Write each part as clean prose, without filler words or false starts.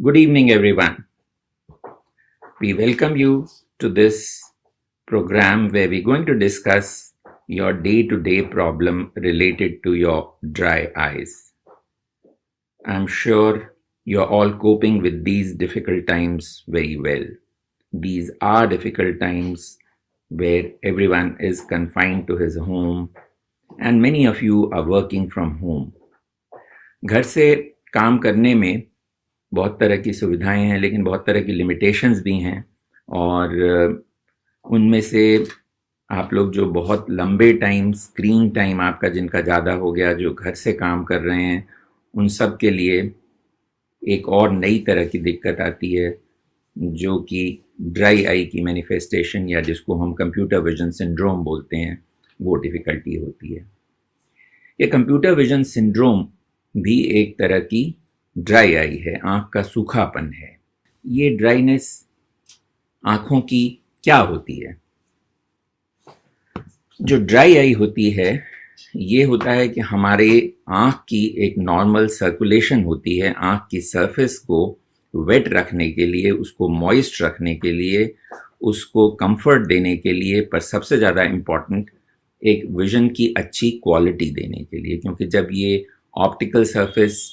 Good evening, everyone. We welcome you to this program where we're going to discuss your day to day problem related to your dry eyes. I'm sure you're all coping with these difficult times very well. These are difficult times where everyone is confined to his home and many of you are working from home. घर से काम करने में बहुत तरह की सुविधाएं हैं, लेकिन बहुत तरह की लिमिटेशंस भी हैं और उनमें से आप लोग जो बहुत लंबे टाइम स्क्रीन टाइम आपका जिनका ज़्यादा हो गया, जो घर से काम कर रहे हैं, उन सब के लिए एक और नई तरह की दिक्कत आती है जो कि ड्राई आई की मैनिफेस्टेशन या जिसको हम कंप्यूटर विजन सिंड्रोम बोलते हैं, वो डिफ़िकल्टी होती है। ये कंप्यूटर विजन सिंड्रोम भी एक तरह की ड्राई आई है, आँख का सूखापन है। ये ड्राइनेस आँखों की क्या होती है? जो ड्राई आई होती है, ये होता है कि हमारे आँख की एक नॉर्मल सर्कुलेशन होती है। आँख की सरफेस को वेट रखने के लिए, उसको मॉइस्ट रखने के लिए, उसको कंफर्ट देने के लिए, पर सबसे ज़्यादा इम्पॉर्टेंट एक विजन की अच्छी क्वालिटी देने के लिए, क्योंकि जब ये ऑप्टिकल सरफेस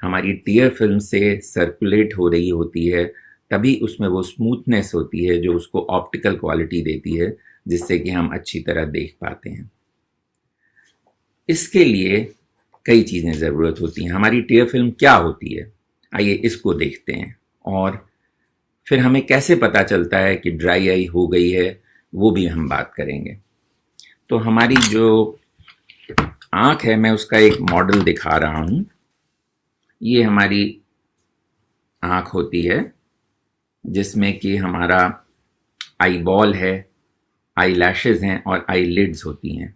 हमारी टीयर फिल्म से सर्कुलेट हो रही होती है, तभी उसमें वो स्मूथनेस होती है जो उसको ऑप्टिकल क्वालिटी देती है, जिससे कि हम अच्छी तरह देख पाते हैं। इसके लिए कई चीज़ें ज़रूरत होती हैं। हमारी टीयर फिल्म क्या होती है, आइए इसको देखते हैं, और फिर हमें कैसे पता चलता है कि ड्राई आई हो गई है, वो भी हम बात करेंगे। तो हमारी जो आँख है, मैं उसका एक मॉडल दिखा रहा हूँ। ये हमारी आँख होती है जिसमें कि हमारा आई बॉल है, आई लैशेज़ हैं और आई लिड्स होती हैं।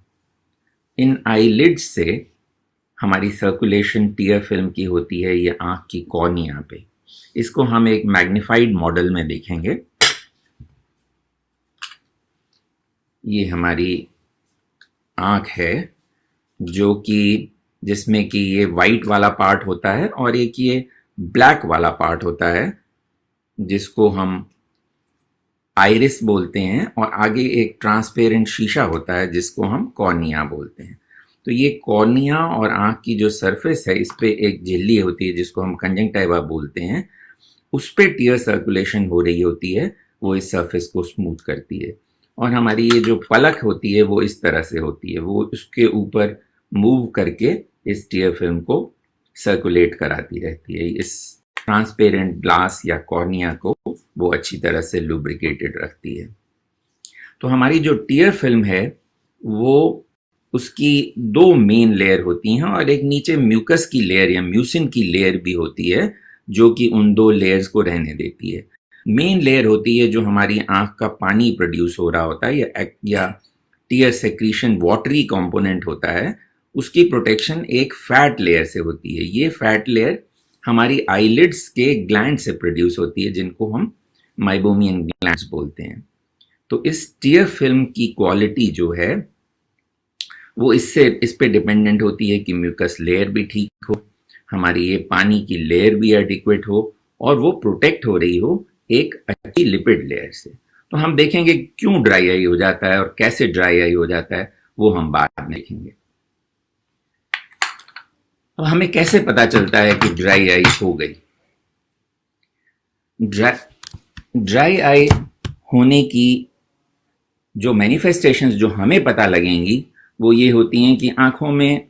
इन आई लिड्स से हमारी सर्कुलेशन टीयर फिल्म की होती है, ये आँख की कॉर्निया पे। इसको हम एक मैग्नीफाइड मॉडल में देखेंगे। ये हमारी आँख है जो कि जिसमें कि ये वाइट वाला पार्ट होता है और एक ये ब्लैक वाला पार्ट होता है जिसको हम आइरिस बोलते हैं, और आगे एक ट्रांसपेरेंट शीशा होता है जिसको हम कॉर्निया बोलते हैं। तो ये कॉर्निया और आँख की जो सरफेस है, इस पे एक झिल्ली होती है जिसको हम कंजंक्टिवा बोलते हैं। उस पे टीयर सर्कुलेशन हो रही होती है, वो इस सरफेस को स्मूथ करती है। और हमारी ये जो पलक होती है वो इस तरह से होती है, वो उसके ऊपर मूव करके इस टीयर फिल्म को सर्कुलेट कराती रहती है। इस ट्रांसपेरेंट ग्लास या कॉर्निया को वो अच्छी तरह से लुब्रिकेटेड रखती है। तो हमारी जो टीयर फिल्म है वो उसकी दो मेन लेयर होती हैं और एक नीचे म्यूकस की लेयर या म्यूसिन की लेयर भी होती है जो कि उन दो लेयर्स को रहने देती है। मेन लेयर होती है जो हमारी आँख का पानी प्रोड्यूस हो रहा होता है या टीयर सेक्रीशन वाटरी कंपोनेंट होता है, उसकी प्रोटेक्शन एक फैट लेयर से होती है। ये फैट लेयर हमारी आईलिड्स के ग्लैंड से प्रोड्यूस होती है जिनको हम माइबोमियन ग्लैंड्स बोलते हैं। तो इस टीयर फिल्म की क्वालिटी जो है वो इस पे डिपेंडेंट होती है कि म्यूकस लेयर भी ठीक हो, हमारी ये पानी की लेयर भी एडिक्वेट हो और वो प्रोटेक्ट हो रही हो एक अच्छी लिपिड लेयर से। तो हम देखेंगे क्यों ड्राई आई हो जाता है और कैसे ड्राई आई हो जाता है, वो हम बाद में देखेंगे। अब हमें कैसे पता चलता है कि ड्राई आई हो गई? ड्राई आई होने की जो मैनिफेस्टेशंस जो हमें पता लगेंगी वो ये होती हैं कि आंखों में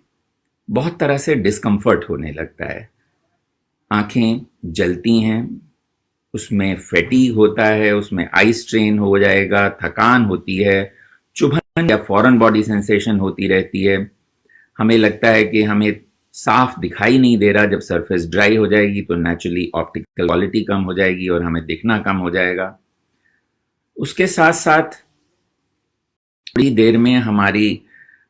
बहुत तरह से डिस्कम्फर्ट होने लगता है, आंखें जलती हैं, उसमें फैटीग होता है, उसमें आई स्ट्रेन हो जाएगा, थकान होती है, चुभन या फॉरेन बॉडी सेंसेशन होती रहती है। हमें लगता है कि हमें साफ दिखाई नहीं दे रहा। जब सरफेस ड्राई हो जाएगी तो नेचुरली ऑप्टिकल क्वालिटी कम हो जाएगी और हमें दिखना कम हो जाएगा। उसके साथ साथ थोड़ी देर में हमारी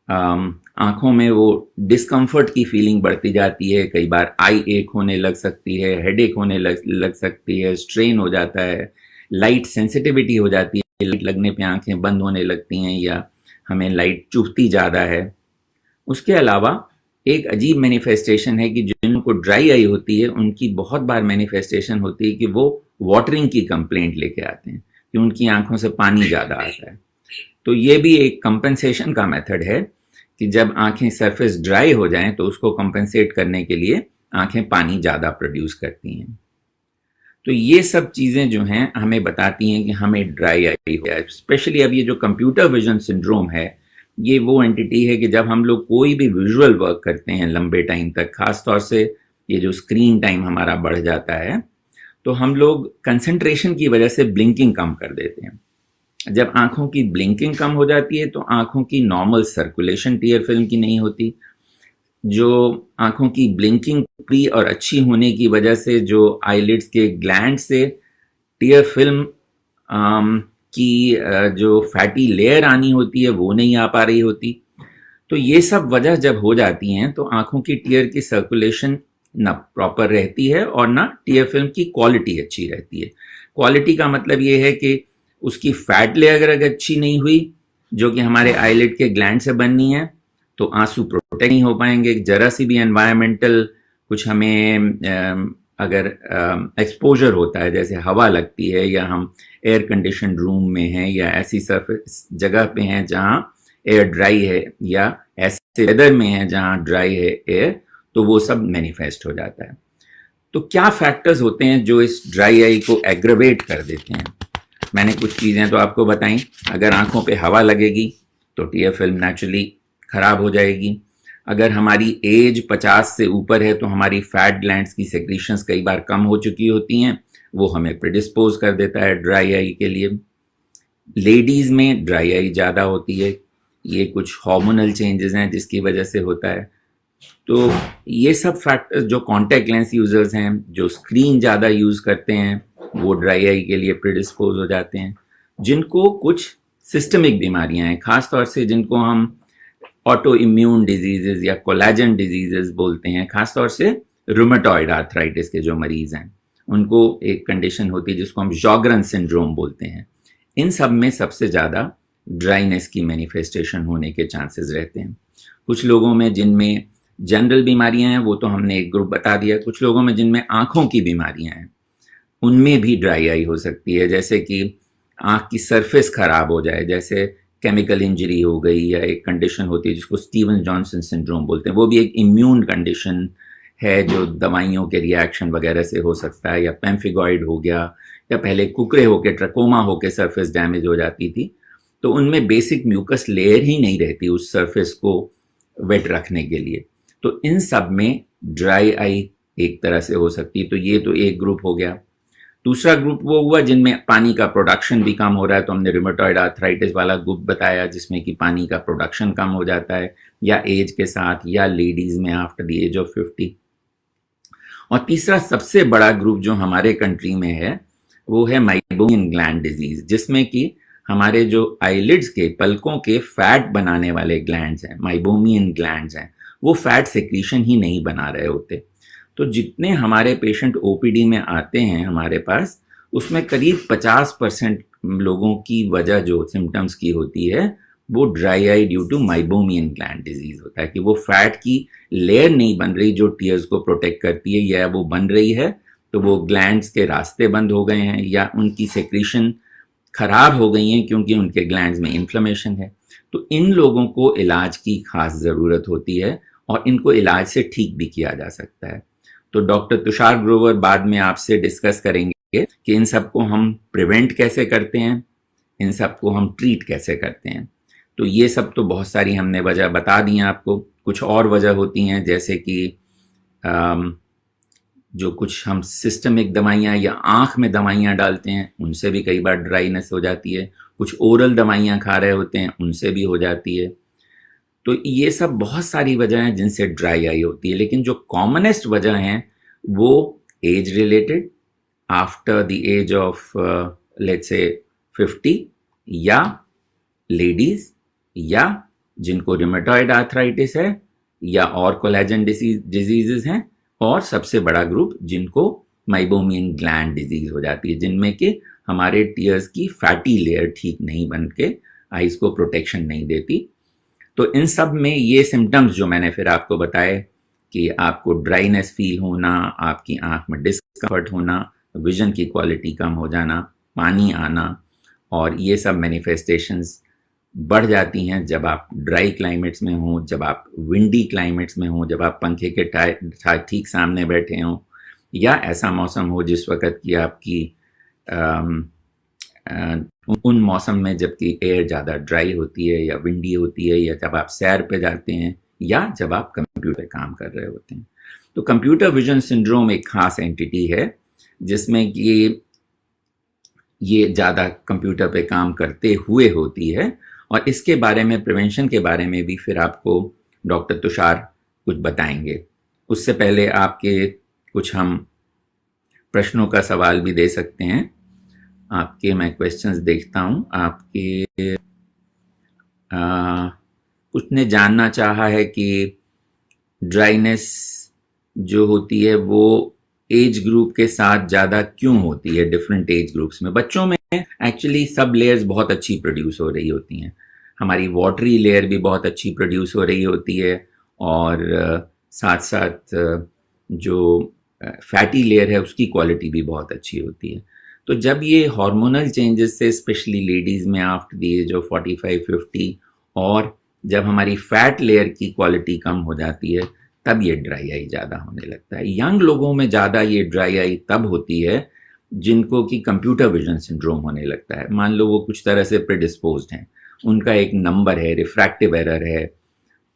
आंखों में वो डिस्कम्फर्ट की फीलिंग बढ़ती जाती है। कई बार आई एक होने लग सकती है, हेडेक होने लग सकती है, स्ट्रेन हो जाता है, लाइट सेंसिटिविटी हो जाती है, लाइट लगने पे आंखें बंद होने लगती हैं या हमें लाइट चुभती ज़्यादा है। उसके अलावा एक अजीब मैनिफेस्टेशन है कि जिन को ड्राई आई होती है उनकी बहुत बार मैनिफेस्टेशन होती है कि वो वाटरिंग की कंप्लेंट लेके आते हैं कि उनकी आंखों से पानी ज़्यादा आता है। तो ये भी एक कंपनसेशन का मेथड है कि जब आंखें सरफेस ड्राई हो जाएं तो उसको कंपनसेट करने के लिए आंखें पानी ज़्यादा प्रोड्यूस करती हैं। तो ये सब चीज़ें जो हैं हमें बताती हैं कि हमें ड्राई आई है। स्पेशली अब ये जो कंप्यूटर विजन सिंड्रोम है, ये वो एंटिटी है कि जब हम लोग कोई भी विजुअल वर्क करते हैं लंबे टाइम तक, खास तौर से ये जो स्क्रीन टाइम हमारा बढ़ जाता है, तो हम लोग कंसंट्रेशन की वजह से ब्लिंकिंग कम कर देते हैं। जब आंखों की ब्लिंकिंग कम हो जाती है तो आंखों की नॉर्मल सर्कुलेशन टीयर फिल्म की नहीं होती। जो आंखों की ब्लिंकिंग पूरी और अच्छी होने की वजह से जो आईलिड्स के ग्लैंड से टीयर फिल्म की जो फैटी लेयर आनी होती है वो नहीं आ पा रही होती। तो ये सब वजह जब हो जाती हैं तो आंखों की टीयर की सर्कुलेशन ना प्रॉपर रहती है और ना टीयर फिल्म की क्वालिटी अच्छी रहती है। क्वालिटी का मतलब ये है कि उसकी फैट लेयर अगर अच्छी नहीं हुई, जो कि हमारे आईलिड के ग्लैंड से बननी है, तो आंसू प्रोटेक्ट नहीं हो पाएंगे। जरा सी भी एनवायरमेंटल कुछ हमें अगर एक्सपोजर होता है, जैसे हवा लगती है या हम एयर कंडीशन रूम में हैं या ऐसी सरफेस जगह पे हैं जहां एयर ड्राई है या ऐसे वेदर में है जहां ड्राई है एयर, तो वो सब मैनिफेस्ट हो जाता है। तो क्या फैक्टर्स होते हैं जो इस ड्राई आई को एग्रवेट कर देते हैं? मैंने कुछ चीज़ें तो आपको बताई। अगर आंखों पे हवा लगेगी तो टीयर फिल्म नेचुरली खराब हो जाएगी। अगर हमारी एज 50 से ऊपर है तो हमारी फैट ग्लैंड्स की सेक्रीशंस कई बार कम हो चुकी होती हैं, वो हमें प्रिडिस्पोज कर देता है ड्राई आई के लिए। लेडीज़ में ड्राई आई ज़्यादा होती है, ये कुछ हार्मोनल चेंजेस हैं जिसकी वजह से होता है। तो ये सब फैक्टर्स, जो कॉन्टैक्ट लेंस यूज़र्स हैं, जो स्क्रीन ज़्यादा यूज़ करते हैं, वो ड्राई आई के लिए प्रिडिस्पोज हो जाते हैं। जिनको कुछ सिस्टमिक बीमारियां हैं, खास तौर से जिनको हम ऑटो इम्यून डिजीजेज या कोलेजन डिजीजेज बोलते हैं, खासतौर से रूमेटॉइड आर्थराइटिस के जो मरीज हैं, उनको एक कंडीशन होती है जिसको हम जॉगरन सिंड्रोम बोलते हैं। इन सब में सबसे ज़्यादा ड्राइनेस की मैनिफेस्टेशन होने के चांसेस रहते हैं। कुछ लोगों में जिनमें जनरल बीमारियां हैं, वो तो हमने एक ग्रुप बता दिया। कुछ लोगों में जिनमें आंखों की बीमारियां हैं, उनमें भी ड्राई आई हो सकती है, जैसे कि आंख की सरफेस खराब हो जाए, जैसे केमिकल इंजरी हो गई, या एक कंडीशन होती है जिसको स्टीवन जॉनसन सिंड्रोम बोलते हैं। वो भी एक इम्यून कंडीशन है जो दवाइयों के रिएक्शन वगैरह से हो सकता है, या पेम्फिगॉइड हो गया, या पहले कुकरे होके ट्रकोमा होके सरफेस डैमेज हो जाती थी। तो उनमें बेसिक म्यूकस लेयर ही नहीं रहती उस सरफेस को वेट रखने के लिए। तो इन सब में ड्राई आई एक तरह से हो सकती है। तो ये तो एक ग्रुप हो गया। दूसरा ग्रुप वो हुआ जिनमें पानी का प्रोडक्शन भी कम हो रहा है, तो हमने रूमेटॉइड आर्थराइटिस वाला ग्रुप बताया जिसमें कि पानी का प्रोडक्शन कम हो जाता है, या एज के साथ, या लेडीज में आफ्टर द एज ऑफ 50। और तीसरा सबसे बड़ा ग्रुप जो हमारे कंट्री में है वो है माइबोमियन ग्लैंड डिजीज, जिसमें कि हमारे जो आईलिड्स के पलकों के फैट बनाने वाले ग्लैंड्स हैं, माइबोमियन ग्लैंड्स हैं, वो फैट सेक्रीशन ही नहीं बना रहे होते। तो जितने हमारे पेशेंट ओपीडी में आते हैं हमारे पास, उसमें करीब 50% लोगों की वजह जो सिम्टम्स की होती है वो dry eye due to meibomian gland disease होता है, कि वो फैट की लेयर नहीं बन रही जो टीयर्स को प्रोटेक्ट करती है, या वो बन रही है तो वो ग्लैंड्स के रास्ते बंद हो गए हैं, या उनकी सेक्रीशन खराब हो गई हैं क्योंकि उनके ग्लैंड्स में इन्फ्लेमेशन है। तो इन लोगों को इलाज की खास ज़रूरत होती है, और इनको इलाज से ठीक भी किया जा सकता है। तो डॉक्टर तुषार ग्रोवर बाद में आपसे डिस्कस करेंगे कि इन सब को हम प्रिवेंट कैसे करते हैं, इन सब को हम ट्रीट कैसे करते हैं। तो ये सब तो बहुत सारी हमने वजह बता दी हैं आपको। कुछ और वजह होती हैं, जैसे कि जो कुछ हम सिस्टमिक दवाइयाँ या आँख में दवाइयाँ डालते हैं, उनसे भी कई बार ड्राइनेस हो जाती है। कुछ ओरल दवाइयाँ खा रहे होते हैं, उनसे भी हो जाती है। तो ये सब बहुत सारी वजह हैं जिनसे ड्राई आई होती है। लेकिन जो कॉमनेस्ट वजह हैं वो age related, after the age of let's say 50, या लेडीज, या जिनको रूमेटॉइड आर्थराइटिस है, या और कोलेजन डिजीजेस हैं, और सबसे बड़ा ग्रुप जिनको माइबोमियन ग्लैंड डिजीज हो जाती है, जिनमें कि हमारे टीयर्स की फैटी लेयर ठीक नहीं बन के आइज को प्रोटेक्शन नहीं देती। तो इन सब में ये सिम्टम्स जो मैंने फिर आपको बताए कि आपको ड्राइनेस फील होना, आपकी आंख में डिस्कम्फर्ट होना, विजन की क्वालिटी कम हो जाना, पानी आना, और ये सब मैनिफेस्टेशंस बढ़ जाती हैं जब आप ड्राई क्लाइमेट्स में हों, जब आप विंडी क्लाइमेट्स में हों, जब आप पंखे के ठीक सामने बैठे हों, या ऐसा मौसम हो जिस वक़्त कि आपकी अम, उन मौसम में जबकि एयर ज़्यादा ड्राई होती है या विंडी होती है, या जब आप सैर पे जाते हैं, या जब आप कंप्यूटर पे काम कर रहे होते हैं। तो कंप्यूटर विजन सिंड्रोम एक खास एंटिटी है जिसमें कि ये ज़्यादा कंप्यूटर पे काम करते हुए होती है, और इसके बारे में, प्रिवेंशन के बारे में भी फिर आपको डॉक्टर तुषार कुछ बताएंगे। उससे पहले आपके कुछ हम प्रश्नों का सवाल भी दे सकते हैं। आपके मैं क्वेश्चंस देखता हूँ। आपके कुछ ने जानना चाहा है कि ड्राइनेस जो होती है वो एज ग्रुप के साथ ज़्यादा क्यों होती है, डिफरेंट एज ग्रुप्स में। बच्चों में एक्चुअली सब लेयर्स बहुत अच्छी प्रोड्यूस हो रही होती हैं। हमारी वाटरी लेयर भी बहुत अच्छी प्रोड्यूस हो रही होती है, और साथ साथ जो फैटी लेयर है उसकी क्वालिटी भी बहुत अच्छी होती है। तो जब ये हार्मोनल चेंजेस से, स्पेशली लेडीज़ में आफ्टर द एज ऑफ 45-50, और जब हमारी फैट लेयर की क्वालिटी कम हो जाती है, तब ये ड्राई आई ज़्यादा होने लगता है। यंग लोगों में ज़्यादा ये ड्राई आई तब होती है जिनको कि कंप्यूटर विजन सिंड्रोम होने लगता है। मान लो वो कुछ तरह से प्रेडिस्पोज्ड हैं, उनका एक नंबर है, रिफ्रैक्टिव एरर है,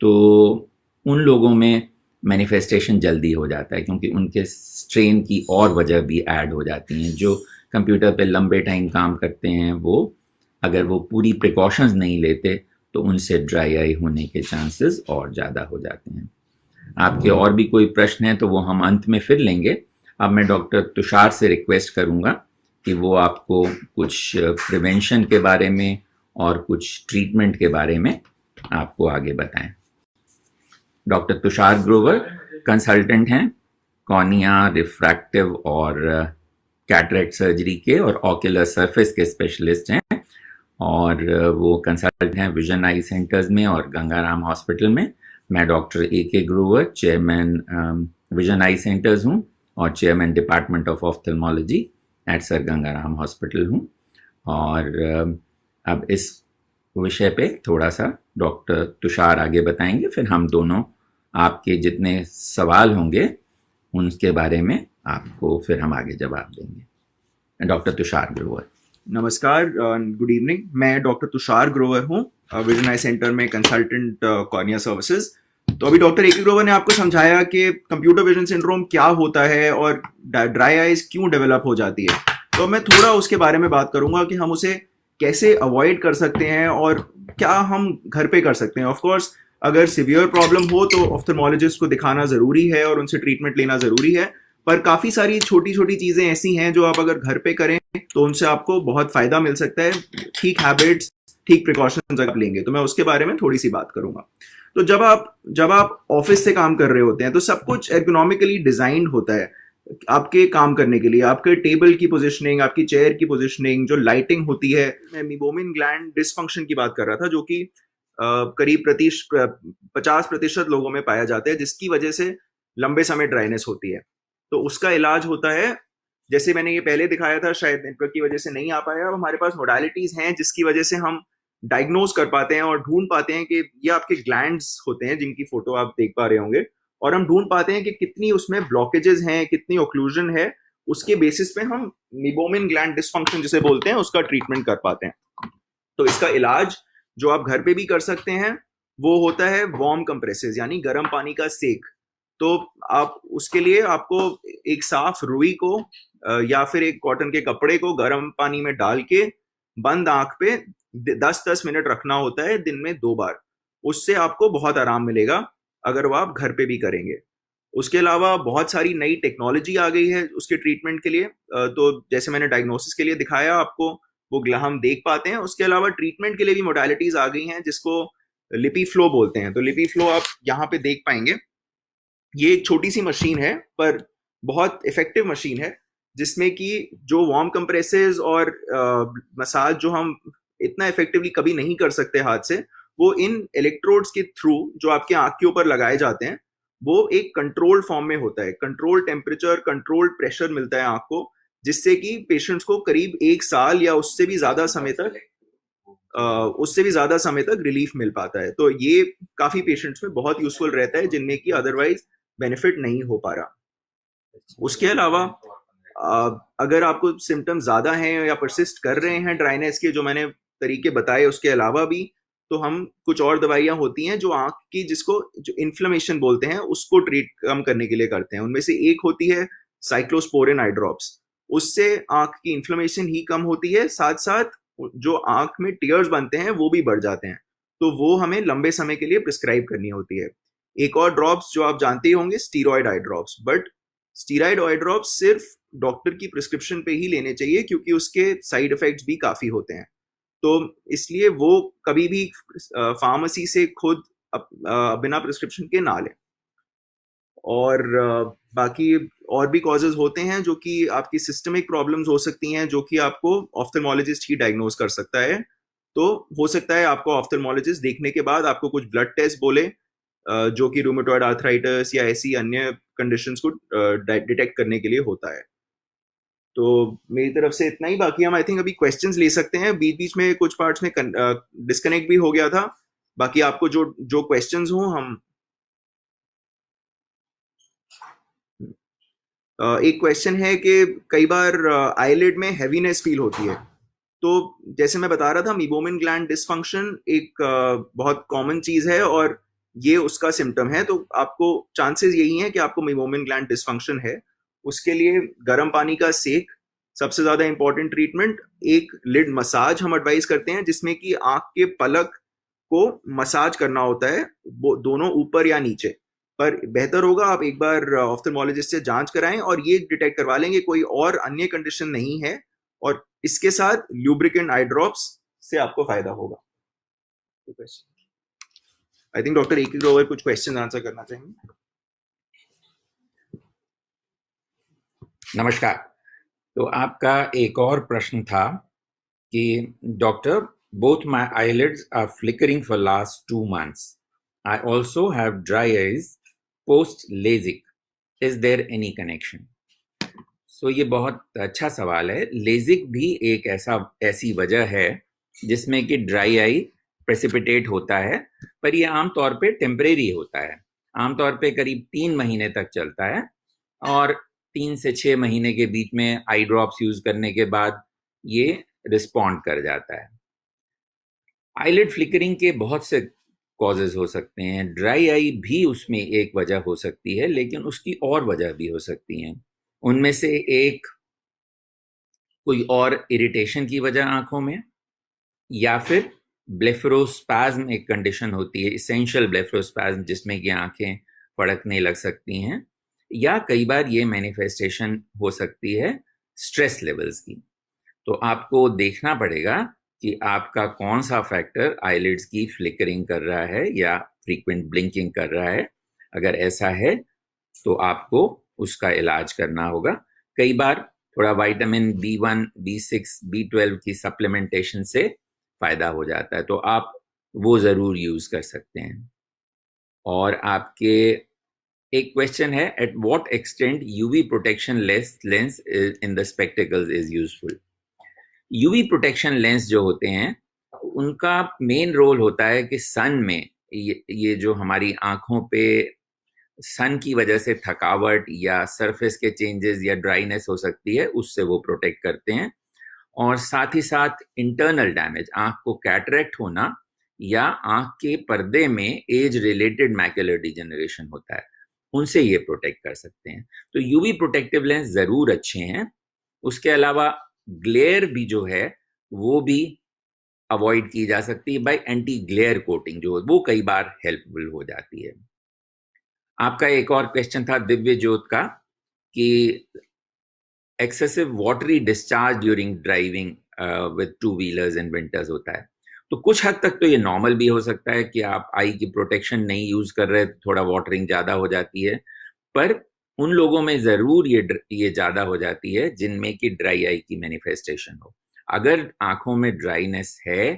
तो उन लोगों में मैनिफेस्टेशन जल्दी हो जाता है, क्योंकि उनके स्ट्रेन की और वजह भी ऐड हो जाती हैं। जो कंप्यूटर पे लंबे टाइम काम करते हैं, वो अगर वो पूरी प्रिकॉशंस नहीं लेते तो उनसे ड्राई आई होने के चांसेस और ज़्यादा हो जाते हैं। आपके और भी कोई प्रश्न हैं तो वो हम अंत में फिर लेंगे। अब मैं डॉक्टर तुषार से रिक्वेस्ट करूंगा कि वो आपको कुछ प्रिवेंशन के बारे में और कुछ ट्रीटमेंट के बारे में आपको आगे बताएं। डॉक्टर तुषार ग्रोवर कंसल्टेंट हैं, कॉर्निया, रिफ्रैक्टिव और कैटरेक्ट सर्जरी के और ऑक्यूलर सरफेस के स्पेशलिस्ट हैं, और वो कंसल्टेंट हैं विजन आई सेंटर्स में और गंगाराम हॉस्पिटल में। मैं doctor A.K. Grover, chairman vision eye centres हूँ और chairman department of ophthalmology at sir Gangaram hospital हूँ। और अब इस विषय पे थोड़ा सा डॉक्टर तुषार आगे बताएंगे, फिर हम दोनों आपके जितने सवाल होंगे उनके बारे में आपको फिर हम आगे जवाब देंगे। डॉक्टर तुषार ग्रोवर। नमस्कार, गुड इवनिंग। मैं डॉक्टर तुषार ग्रोवर हूँ, विजन आई सेंटर में कंसल्टेंट कॉर्निया सर्विसेज। तो अभी डॉक्टर A.K. ग्रोवर ने आपको समझाया कि कंप्यूटर विजन सिंड्रोम क्या होता है और ड्राई आइज क्यों डेवलप हो जाती है। तो मैं थोड़ा उसके बारे में बात करूंगा कि हम उसे कैसे अवॉइड कर सकते हैं और क्या हम घर पे कर सकते हैं। ऑफ कोर्स अगर सिवियर प्रॉब्लम हो तो ऑफ्थल्मोलॉजिस्ट को दिखाना ज़रूरी है और उनसे ट्रीटमेंट लेना ज़रूरी है, पर काफ़ी सारी छोटी छोटी चीज़ें ऐसी हैं जो आप अगर घर पे करें तो उनसे आपको बहुत फ़ायदा मिल सकता है। ठीक हैबिट्स, ठीक प्रिकॉशंस आप लेंगे तो मैं उसके बारे में थोड़ी सी बात करूंगा। तो जब आप ऑफिस से काम कर रहे होते हैं तो सब कुछ एर्गोनॉमिकली डिजाइंड होता है आपके काम करने के लिए। आपके टेबल की पोजीशनिंग, आपकी चेयर की पोजीशनिंग, जो लाइटिंग होती है। मैं मीबोमिन ग्लैंड डिसफंक्शन की बात कर रहा था, जो कि करीब 50% लोगों में पाया जाता है, जिसकी वजह से लंबे समय ड्राइनेस होती है। तो उसका इलाज होता है, जैसे मैंने ये पहले दिखाया था, शायद नेटवर्क की वजह से नहीं आ पाया। अब हमारे पास मोडालिटीज हैं जिसकी वजह से हम डायग्नोज कर पाते हैं और ढूंढ पाते हैं कि ये आपके ग्लैंड्स होते हैं जिनकी फोटो आप देख पा रहे होंगे, और हम ढूंढ पाते हैं कि कितनी उसमें ब्लॉकेजेस हैं, कितनी ओक्लूजन है। उसके बेसिस पे हम मीबोमिन ग्लैंड डिसफंक्शन जिसे बोलते हैं उसका ट्रीटमेंट कर पाते हैं। तो इसका इलाज जो आप घर पे भी कर सकते हैं वो होता है वार्म कंप्रेसेस, यानी गर्म पानी का सेक। तो आप उसके लिए आपको एक साफ रुई को या फिर एक कॉटन के कपड़े को गर्म पानी में डाल के बंद आंख पे 10-10 मिनट रखना होता है, दिन में 2 बार। उससे आपको बहुत आराम मिलेगा अगर वो आप घर पे भी करेंगे। उसके अलावा बहुत सारी नई टेक्नोलॉजी आ गई है उसके ट्रीटमेंट के लिए। तो जैसे मैंने डायग्नोसिस के लिए दिखाया आपको, वो हम देख पाते हैं। उसके अलावा ट्रीटमेंट के लिए भी मोडालिटीज आ गई हैं जिसको लिपी फ्लो बोलते हैं। तो लिपी फ्लो आप यहाँ पे देख पाएंगे। ये एक छोटी सी मशीन है पर बहुत इफेक्टिव मशीन है, जिसमें कि जो वार्म कंप्रेसेस और मसाज जो हम इतना इफेक्टिवली कभी नहीं कर सकते हाथ से, वो इन इलेक्ट्रोड्स के थ्रू जो आपके आंख के ऊपर लगाए जाते हैं, वो एक कंट्रोल्ड फॉर्म में होता है, कंट्रोल्ड टेम्परेचर, कंट्रोल्ड प्रेशर मिलता है आंख को, जिससे कि पेशेंट्स को करीब 1 साल या उससे भी ज्यादा समय तक रिलीफ मिल पाता है। तो ये काफी पेशेंट्स में बहुत यूजफुल रहता है जिनमें कि अदरवाइज बेनिफिट नहीं हो पा रहा। उसके अलावा अगर आपको सिम्टम्स ज्यादा हैं या परसिस्ट कर रहे हैं ड्राइनेस के, जो मैंने तरीके बताए उसके अलावा भी, तो हम कुछ और दवाइयां होती हैं जो आंख की, जिसको जो इन्फ्लेमेशन बोलते हैं, उसको ट्रीट कम करने के लिए करते हैं। उनमें से एक होती है साइक्लोस्पोरिन आई ड्रॉप्स। उससे आंख की इन्फ्लेमेशन ही कम होती है, साथ साथ जो आंख में टीयर्स बनते हैं वो भी बढ़ जाते हैं, तो वो हमें लंबे समय के लिए प्रिस्क्राइब करनी होती है। एक और ड्रॉप्स जो आप जानते ही होंगे, steroid eye drops, but steroid eye drops सिर्फ डॉक्टर की प्रिस्क्रिप्शन पे ही लेने चाहिए, क्योंकि उसके साइड इफेक्ट्स भी काफी होते हैं। तो इसलिए वो कभी भी फार्मेसी से खुद बिना प्रिस्क्रिप्शन के ना लें। और बाकी और भी कॉजेज होते हैं जो कि आपकी सिस्टमिक प्रॉब्लम्स हो सकती हैं, जो कि आपको ऑफ्थल्मोलॉजिस्ट ही डायग्नोज कर सकता है। तो हो सकता है आपको ऑफ्थल्मोलॉजिस्ट देखने के बाद आपको कुछ ब्लड टेस्ट बोले, जो कि रूमेटॉइड आर्थराइटिस या ऐसी अन्य कंडीशंस को डिटेक्ट करने के लिए होता है। तो मेरी तरफ से इतना ही। बाकी हम आई थिंक अभी क्वेश्चंस ले सकते हैं, बीच बीच में कुछ पार्ट्स में डिस्कनेक्ट भी हो गया था। बाकी आपको जो जो क्वेश्चंस हो हम एक क्वेश्चन है कि कई बार आईलिड में हैवीनेस फील होती है। तो जैसे मैं बता रहा था, मीबोमिन ग्लैंड डिसफंक्शन एक बहुत कॉमन चीज है और ये उसका सिम्टम है। तो आपको चांसेस यही हैं कि आपको मीबोमिन ग्लैंड डिसफंक्शन है। उसके लिए गर्म पानी का सेक सबसे ज्यादा इंपॉर्टेंट ट्रीटमेंट। एक लिड मसाज हम एडवाइस करते हैं, जिसमें कि आंख के पलक को मसाज करना होता है, वो दोनों ऊपर या नीचे। पर बेहतर होगा आप एक बार ऑफ्थल्मोलॉजिस्ट से जांच कराएं और ये डिटेक्ट करवा लेंगे कोई और अन्य कंडीशन नहीं है, और इसके साथ ल्यूब्रिकेंट आई ड्रॉप्स से आपको फायदा होगा। I think doctor A K. Grover कुछ क्वेश्चन आंसर करना चाहेंगे। नमस्कार। तो आपका एक और प्रश्न था कि doctor, both my eyelids are flickering for last 2 months. I also have dry eyes post LASIK. Is there any connection? So ये बहुत अच्छा सवाल है। लेजिक भी एक ऐसी वजह है जिसमें कि ड्राई आई प्रेसिपिटेट होता है, पर ये आमतौर पे टेम्परेरी होता है। आमतौर पे करीब 3 महीने तक चलता है और 3 से 6 महीने के बीच में आई ड्रॉप्स यूज करने के बाद ये रिस्पॉन्ड कर जाता है। आईलिड फ्लिकरिंग के बहुत से कॉजेज हो सकते हैं। ड्राई आई भी उसमें एक वजह हो सकती है, लेकिन उसकी और वजह भी हो सकती हैं। उनमें से एक कोई और इरिटेशन की वजह आंखों में, या फिर ब्लेफरोस्पैज्म एक कंडीशन होती है, इसेंशियल ब्लेफरोस्पैज्म, जिसमें कि आंखें फड़कने लग सकती हैं, या कई बार ये मैनिफेस्टेशन हो सकती है स्ट्रेस लेवल्स की। तो आपको देखना पड़ेगा कि आपका कौन सा फैक्टर आईलिड्स की फ्लिकरिंग कर रहा है या फ्रीक्वेंट ब्लिंकिंग कर रहा है। अगर ऐसा है तो आपको उसका इलाज करना होगा। कई बार थोड़ा विटामिन B1, B6, B12 की सप्लीमेंटेशन से फायदा हो जाता है, तो आप वो जरूर यूज कर सकते हैं। और आपके एक क्वेश्चन है, at what extent UV protection lens in the spectacles is useful. UV protection lens जो होते हैं, उनका मेन रोल होता है कि सन में ये जो हमारी आंखों पे सन की वजह से थकावट या सरफेस के चेंजेस या ड्राइनेस हो सकती है, उससे वो प्रोटेक्ट करते हैं। और साथ ही साथ इंटरनल डैमेज, आंख को कैटरेक्ट होना या आंख के पर्दे में एज रिलेटेड मैक्युलर डिजेनरेशन होता है, उनसे ये प्रोटेक्ट कर सकते हैं। तो यूवी प्रोटेक्टिव लेंस जरूर अच्छे हैं। उसके अलावा ग्लेयर भी जो है वो भी अवॉइड की जा सकती है बाय एंटी ग्लेयर कोटिंग, जो वो कई बार हेल्पफुल हो जाती है। आपका एक और क्वेश्चन था दिव्य ज्योत का कि excessive watery discharge during driving with 2 wheelers in winters होता है। तो कुछ हद तक तो ये नॉर्मल भी हो सकता है कि आप आई की प्रोटेक्शन नहीं यूज कर रहे, थोड़ा वाटरिंग ज्यादा हो जाती है, पर उन लोगों में जरूर ये ज्यादा हो जाती है जिनमें कि ड्राई आई की मैनिफेस्टेशन हो। अगर आंखों में ड्राइनेस है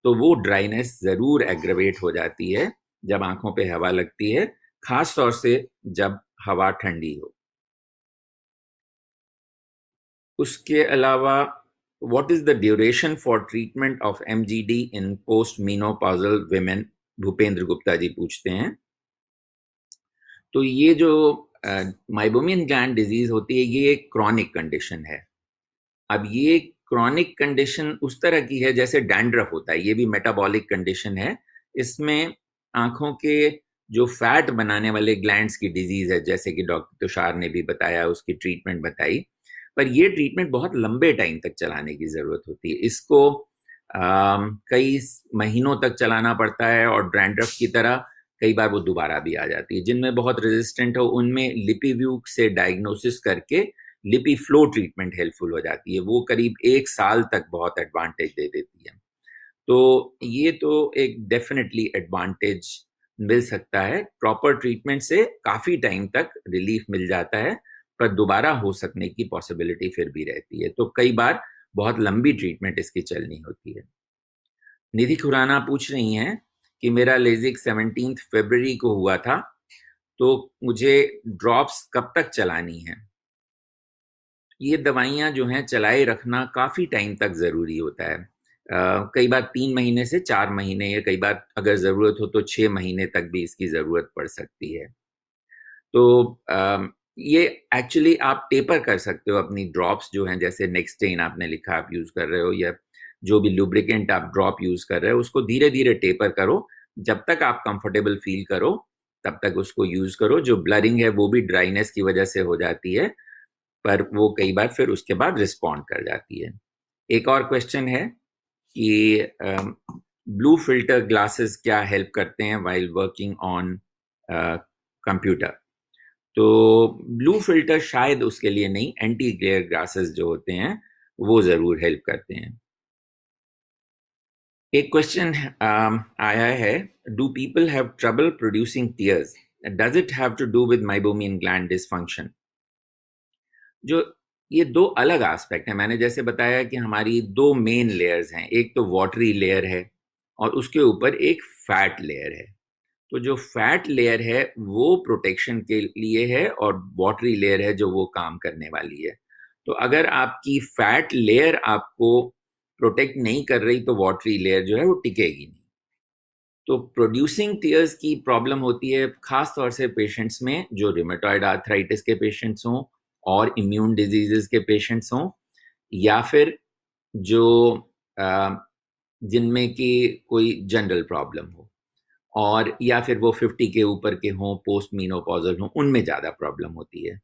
तो वो ड्राइनेस जरूर एग्रवेट हो जाती है जब आंखों पे हवा लगती है, खास तौर से जब हवा ठंडी हो। उसके अलावा what is the duration for treatment of MGD in post menopausal women, Bhupendra Gupta ji पूछते हैं। तो ये जो माइबोमियन ग्लैंड डिजीज होती है, ये एक क्रॉनिक कंडीशन है। अब ये क्रॉनिक कंडीशन उस तरह की है जैसे डैंड्रफ होता है, ये भी मेटाबॉलिक कंडीशन है। इसमें आंखों के जो फैट बनाने वाले ग्लैंड्स की डिजीज है, जैसे कि डॉक्टर तुषार ने भी बताया, उसकी ट्रीटमेंट बताई। पर ये ट्रीटमेंट बहुत लंबे टाइम तक चलाने की जरूरत होती है। इसको कई महीनों तक चलाना पड़ता है, और डैंड्रफ की तरह कई बार वो दोबारा भी आ जाती है। जिनमें बहुत रेजिस्टेंट हो उनमें लिपिव्यू से डायग्नोसिस करके लिपि फ्लो ट्रीटमेंट हेल्पफुल हो जाती है। वो करीब 1 साल तक बहुत एडवांटेज दे देती है। तो ये तो एक डेफिनेटली एडवांटेज मिल सकता है। प्रॉपर ट्रीटमेंट से काफी टाइम तक रिलीफ मिल जाता है, पर दोबारा हो सकने की पॉसिबिलिटी फिर भी रहती है। तो कई बार बहुत लंबी ट्रीटमेंट इसकी चलनी होती है। निधि खुराना पूछ रही हैं कि मेरा लेजिक 17 फरवरी को हुआ था, तो मुझे ड्रॉप्स कब तक चलानी है। ये दवाइयाँ जो हैं चलाए रखना काफ़ी टाइम तक ज़रूरी होता है। कई बार 3 महीने से 4 महीने, या कई बार अगर ज़रूरत हो तो 6 महीने तक भी इसकी ज़रूरत पड़ सकती है। तो ये एक्चुअली आप टेपर कर सकते हो अपनी ड्रॉप्स जो हैं, जैसे नेक्सटेन आपने लिखा आप यूज़ कर रहे हो, या जो भी लुब्रिकेंट आप ड्रॉप यूज़ कर रहे हो, उसको धीरे धीरे टेपर करो। जब तक आप कंफर्टेबल फील करो तब तक उसको यूज़ करो। जो ब्लरिंग है वो भी ड्राइनेस की वजह से हो जाती है, पर वो कई बार फिर उसके बाद रिस्पॉन्ड कर जाती है। एक और क्वेश्चन है कि ब्लू फिल्टर ग्लासेस क्या हेल्प करते हैं वाइल वर्किंग ऑन कंप्यूटर। तो ब्लू फिल्टर शायद उसके लिए नहीं, एंटी ग्लेयर ग्लासेस जो होते हैं वो जरूर हेल्प करते हैं। एक क्वेश्चन आया है, do people have trouble producing tears, does it have to do with meibomian gland dysfunction. जो ये दो अलग एस्पेक्ट है। मैंने जैसे बताया कि हमारी दो मेन लेयर्स हैं, एक तो वाटरी लेयर है और उसके ऊपर एक फैट लेयर है। तो जो फैट लेयर है वो प्रोटेक्शन के लिए है, और वाटरी लेयर है जो वो काम करने वाली है। तो अगर आपकी फैट लेयर आपको प्रोटेक्ट नहीं कर रही तो वाटरी लेयर जो है वो टिकेगी नहीं। तो प्रोड्यूसिंग टीयर्स की प्रॉब्लम होती है खास तौर से पेशेंट्स में जो रिमेटॉइड आर्थराइटिस के पेशेंट्स हों, और इम्यून डिजीजेस के पेशेंट्स हों, या फिर जो जिनमें कि कोई जनरल प्रॉब्लम हो, और या फिर वो 50 के ऊपर के हों, पोस्ट मीनोपॉजल हों, उनमें ज़्यादा प्रॉब्लम होती है।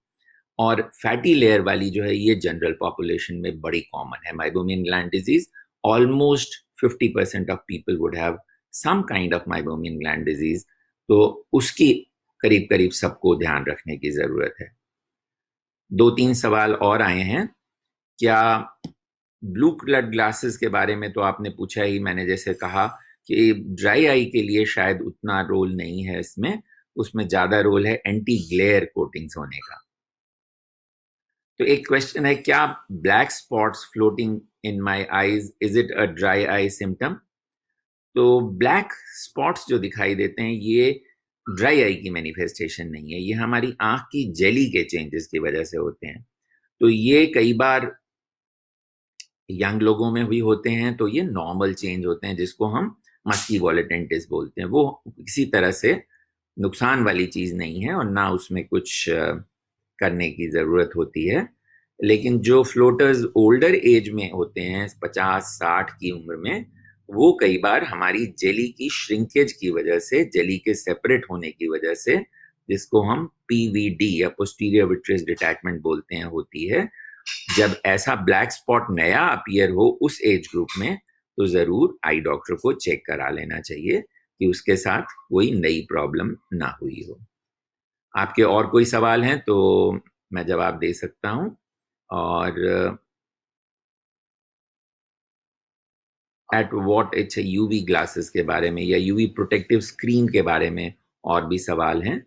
और फैटी लेयर वाली जो है ये जनरल पॉपुलेशन में बड़ी कॉमन है। Meibomian gland disease, almost 50% of people would have some kind of meibomian gland disease. तो उसकी करीब करीब सबको ध्यान रखने की ज़रूरत है। 2-3 सवाल और आए हैं। क्या ब्लू कलर ग्लासेस के बारे में तो आपने पूछा ही, मैंने जैसे कहा कि ड्राई आई के लिए शायद उतना रोल नहीं है इसमें, उसमें ज़्यादा रोल है एंटी ग्लेयर कोटिंग्स होने का। तो एक क्वेश्चन है, क्या black spots floating in my eyes is it a dry eye symptom. तो ब्लैक स्पॉट्स जो दिखाई देते हैं ये ड्राई आई की मैनिफेस्टेशन नहीं है, ये हमारी आंख की जेली के चेंजेस की वजह से होते हैं। तो ये कई बार यंग लोगों में भी होते हैं, तो ये नॉर्मल चेंज होते हैं जिसको हम मस्की वॉलेटेंटिस बोलते हैं। वो किसी तरह से नुकसान वाली चीज नहीं है, और ना उसमें कुछ करने की जरूरत होती है। लेकिन जो फ्लोटर्स ओल्डर एज में होते हैं, 50-60 की उम्र में, वो कई बार हमारी जेली की श्रिंकेज की वजह से, जेली के सेपरेट होने की वजह से, जिसको हम पीवीडी या पोस्टीरियर विट्रियस डिटैचमेंट बोलते हैं, होती है। जब ऐसा ब्लैक स्पॉट नया अपीयर हो उस एज ग्रुप में, तो जरूर आई डॉक्टर को चेक करा लेना चाहिए कि उसके साथ कोई नई प्रॉब्लम ना हुई हो। आपके और कोई सवाल हैं तो मैं जवाब दे सकता हूं। और at what it's UV glasses के बारे में या यूवी प्रोटेक्टिव स्क्रीन के बारे में और भी सवाल हैं।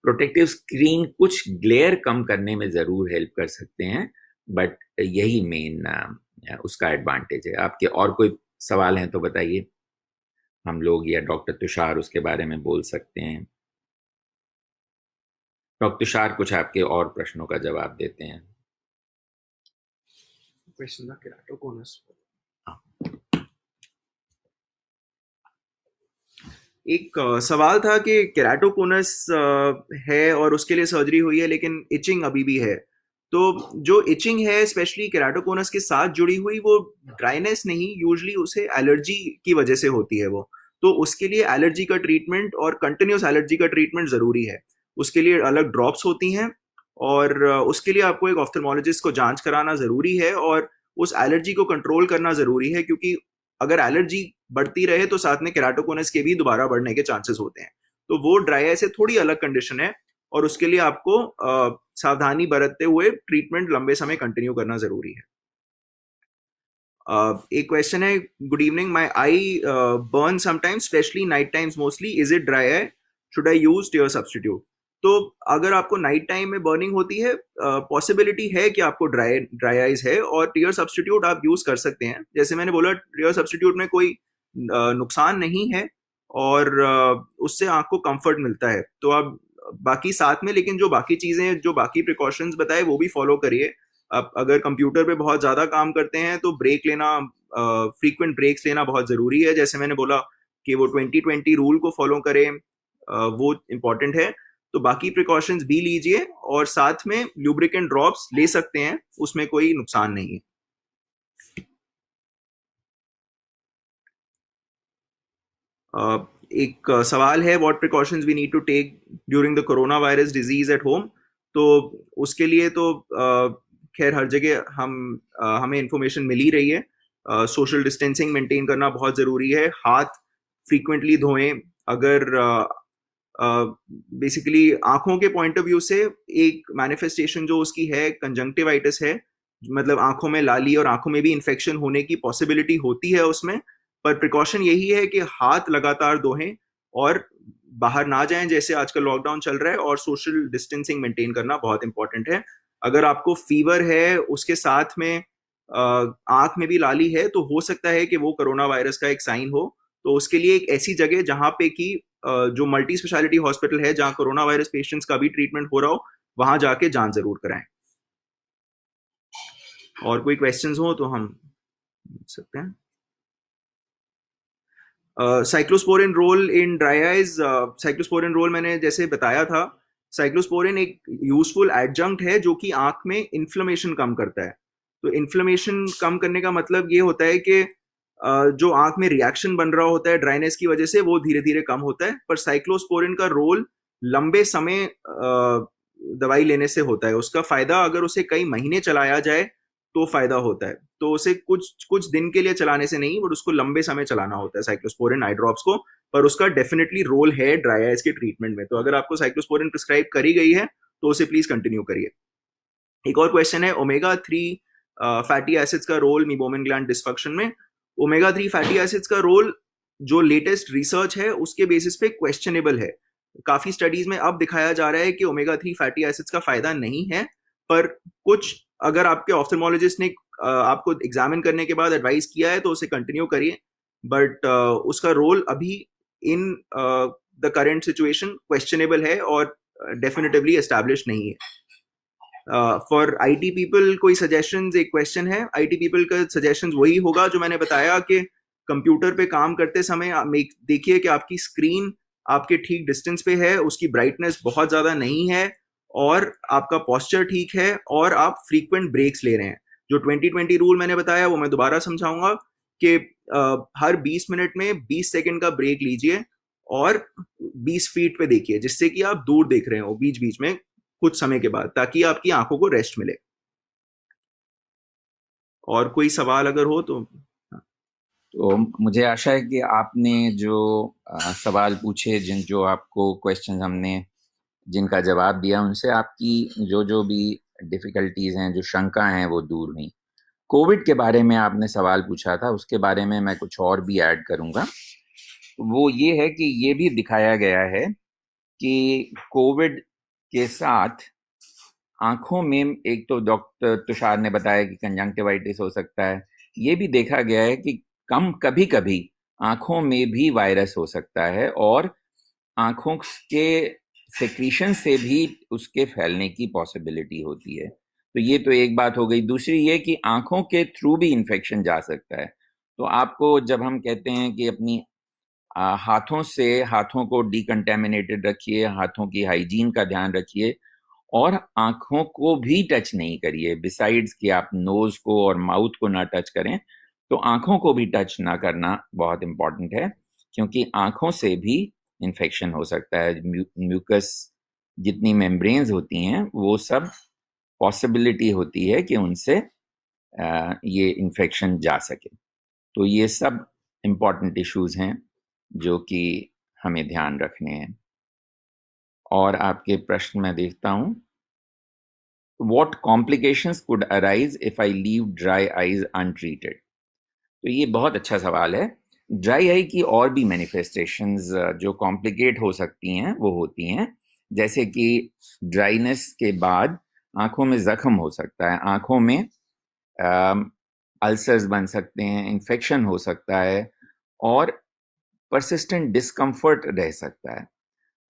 प्रोटेक्टिव स्क्रीन कुछ ग्लेयर कम करने में ज़रूर हेल्प कर सकते हैं, बट यही मेन उसका एडवांटेज है। आपके और कोई सवाल हैं तो बताइए, हम लोग या डॉक्टर तुषार उसके बारे में बोल सकते हैं। डॉक्टर तुषार कुछ आपके और प्रश्नों का जवाब देते हैं। क्वेश्चन था केराटोकोनस। एक सवाल था कि केराटोकोनस है और उसके लिए सर्जरी हुई है लेकिन इचिंग अभी भी है। तो जो इचिंग है स्पेशली केराटोकोनस के साथ जुड़ी हुई, वो ड्राइनेस नहीं, यूजली उसे एलर्जी की वजह से होती है वो। तो उसके लिए एलर्जी का ट्रीटमेंट और कंटिन्यूस एलर्जी का ट्रीटमेंट ज़रूरी है। उसके लिए अलग ड्रॉप्स होती हैं और उसके लिए आपको एक ऑफ्थल्मोलॉजिस्ट को जांच कराना ज़रूरी है और उस एलर्जी को कंट्रोल करना ज़रूरी है, क्योंकि अगर एलर्जी बढ़ती रहे तो साथ में केराटोकोनस के भी दोबारा बढ़ने के चांसेस होते हैं। तो वो ड्राई आई से थोड़ी अलग कंडीशन है और उसके लिए आपको सावधानी बरतते हुए ट्रीटमेंट लंबे समय कंटिन्यू करना जरूरी है। एक क्वेश्चन है, good evening, my eye burn sometimes specially night times mostly, is it dry eye, should I use tear substitute? तो अगर आपको नाइट टाइम में बर्निंग होती है, पॉसिबिलिटी है कि आपको ड्राई ड्राई आइज है और टीयर सब्स्टिट्यूट आप यूज कर सकते हैं। जैसे मैंने बोला, टीयर सब्स्टिट्यूट में कोई नुकसान नहीं है और उससे आंख को कंफर्ट मिलता है। तो आप बाकी साथ में, लेकिन जो बाकी चीजें, जो बाकी प्रिकॉशंस बताए वो भी फॉलो करिए। आप अगर कंप्यूटर पे बहुत ज्यादा काम करते हैं तो ब्रेक लेना, फ्रीक्वेंट ब्रेक्स लेना बहुत जरूरी है। जैसे मैंने बोला कि वो 2020 रूल को फॉलो करें, वो इम्पोर्टेंट है। तो बाकी प्रिकॉशंस भी लीजिए और साथ में ल्यूब्रिकेंट ड्रॉप्स ले सकते हैं, उसमें कोई नुकसान नहीं है। एक सवाल है, what precautions we need to take during the corona virus disease at home? तो उसके लिए तो खैर हर जगह हमें इंफॉर्मेशन मिल ही रही है। सोशल डिस्टेंसिंग मेंटेन करना बहुत ज़रूरी है, हाथ फ्रीक्वेंटली धोएं। अगर बेसिकली आंखों के पॉइंट ऑफ व्यू से एक मैनिफेस्टेशन जो उसकी है, कंजंक्टिवाइटिस है, मतलब आंखों में लाली और आंखों में भी इन्फेक्शन होने की पॉसिबिलिटी होती है उसमें। पर प्रिकॉशन यही है कि हाथ लगातार धोएं और बाहर ना जाएं जैसे आजकल लॉकडाउन चल रहा है, और सोशल डिस्टेंसिंग मेंटेन करना बहुत इंपॉर्टेंट है। अगर आपको फीवर है उसके साथ में आंख में भी लाली है तो हो सकता है कि वो कोरोना वायरस का एक साइन हो। तो उसके लिए एक ऐसी जगह जहां पे कि जो मल्टी स्पेशलिटी हॉस्पिटल है जहां कोरोना वायरस पेशेंट्स का भी ट्रीटमेंट हो रहा हो, वहां जाके जांच जरूर कराएं। और कोई क्वेश्चंस हो तो हम पूछ सकते हैं। Cyclosporine role in dry eyes, cyclosporine role मैंने जैसे बताया था, साइक्लोस्पोरिन एक यूजफुल एडजंक्ट है जो कि आंख में इन्फ्लेमेशन कम करता है। तो इन्फ्लेमेशन कम करने का मतलब ये होता है कि जो आंख में रिएक्शन बन रहा होता है ड्राइनेस की वजह से, वो धीरे धीरे कम होता है। पर साइक्लोस्पोरिन का रोल लंबे समय दवाई लेने से होता है। उसका फायदा अगर उसे कई महीने चलाया जाए तो फायदा होता है। तो उसे कुछ कुछ दिन के लिए चलाने से नहीं, बट उसको लंबे समय चलाना होता है साइक्लोस्पोरिन आई ड्रॉप्स को। पर उसका डेफिनेटली रोल है ड्राई आइज के ट्रीटमेंट में। तो अगर आपको साइक्लोस्पोरिन प्रिस्क्राइब करी गई है तो उसे प्लीज कंटिन्यू करिए। एक और क्वेश्चन है, ओमेगा 3 फैटी एसिड्स का रोल मीबोमिन ग्लैंड डिस्फंक्शन में। ओमेगा 3 फैटी एसिड्स का रोल जो लेटेस्ट रिसर्च है उसके बेसिस पे क्वेश्चनेबल है। काफी स्टडीज में अब दिखाया जा रहा है कि ओमेगा 3 फैटी एसिड्स का फायदा नहीं है। पर कुछ, अगर आपके ऑफ्थल्मोलॉजिस्ट ने आपको एग्जामिन करने के बाद एडवाइस किया है तो उसे कंटिन्यू करिए। बट उसका रोल अभी in the current situation questionable है और डेफिनेटिवली एस्टैब्लिश नहीं है। फॉर आईटी पीपल कोई सजेशंस, एक क्वेश्चन है, आईटी पीपल का सजेशंस वही होगा जो मैंने बताया कि कंप्यूटर पे काम करते समय देखिए कि आपकी स्क्रीन आपके ठीक डिस्टेंस पे है, उसकी ब्राइटनेस बहुत ज़्यादा नहीं है और आपका पोस्चर ठीक है और आप फ्रीक्वेंट ब्रेक्स ले रहे हैं। जो 2020 रूल मैंने बताया वो मैं दोबारा समझाऊंगा कि हर 20 मिनट में 20 सेकंड का ब्रेक लीजिए और 20 फीट पे देखिए, जिससे कि आप दूर देख रहे हो बीच बीच में कुछ समय के बाद, ताकि आपकी आंखों को रेस्ट मिले। और कोई सवाल अगर हो तो। तो मुझे आशा है कि आपने जो सवाल पूछे, जो आपको क्वेश्चन हमने जिनका जवाब दिया, उनसे आपकी जो जो भी डिफ़िकल्टीज़ हैं, जो शंका हैं, वो दूर हुई। कोविड के बारे में आपने सवाल पूछा था, उसके बारे में मैं कुछ और भी ऐड करूँगा। वो ये है कि ये भी दिखाया गया है कि कोविड के साथ आँखों में, एक तो डॉक्टर तुषार ने बताया कि कंजंक्टिवाइटिस हो सकता है। ये भी देखा गया है कि कभी-कभी आँखों में भी वायरस हो सकता है और आँखों के सेक्रीशन से भी उसके फैलने की पॉसिबिलिटी होती है। तो ये तो एक बात हो गई। दूसरी ये कि आंखों के थ्रू भी इन्फेक्शन जा सकता है। तो आपको जब हम कहते हैं कि अपनी हाथों से हाथों को डिकंटेमिनेटेड रखिए, हाथों की हाइजीन का ध्यान रखिए और आंखों को भी टच नहीं करिए, बिसाइड्स कि आप नोज को और माउथ को ना टच करें, तो आंखों को भी टच ना करना बहुत इंपॉर्टेंट है, क्योंकि आंखों से भी इन्फेक्शन हो सकता है। म्यूकस जितनी मेम्ब्रेन्स होती हैं वो सब पॉसिबिलिटी होती है कि उनसे ये इन्फेक्शन जा सके। तो ये सब इम्पॉर्टेंट इश्यूज हैं जो कि हमें ध्यान रखने हैं। और आपके प्रश्न मैं देखता हूँ, What complications could arise if I leave dry eyes untreated? तो ये बहुत अच्छा सवाल है। ड्राई आई की और भी मैनिफेस्टेशंस जो कॉम्प्लिकेट हो सकती हैं वो होती हैं, जैसे कि ड्राइनेस के बाद आंखों में जख्म हो सकता है, आंखों में अल्सर्स बन सकते हैं, इन्फेक्शन हो सकता है और परसिस्टेंट डिस्कम्फर्ट रह सकता है।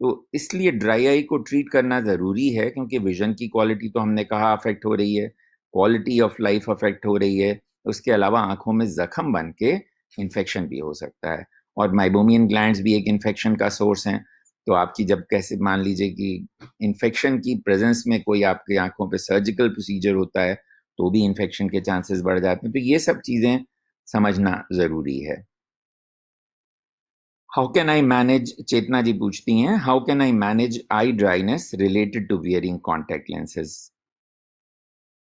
तो इसलिए ड्राई आई को ट्रीट करना ज़रूरी है, क्योंकि विजन की क्वालिटी तो हमने कहा अफेक्ट हो रही है, क्वालिटी ऑफ लाइफ अफेक्ट हो रही है, उसके अलावा आंखों में जख्म बन के इन्फेक्शन भी हो सकता है। और माइबोमियन ग्लैंड्स भी एक इन्फेक्शन का सोर्स हैं। तो आपकी जब कैसे मान लीजिए कि इन्फेक्शन की प्रेजेंस में कोई आपकी आंखों पे सर्जिकल प्रोसीजर होता है तो भी इन्फेक्शन के चांसेस बढ़ जाते हैं। तो ये सब चीज़ें समझना ज़रूरी है। How can I manage, Chetna ji पूछती हैं, how can I manage I dryness related to wearing contact lenses?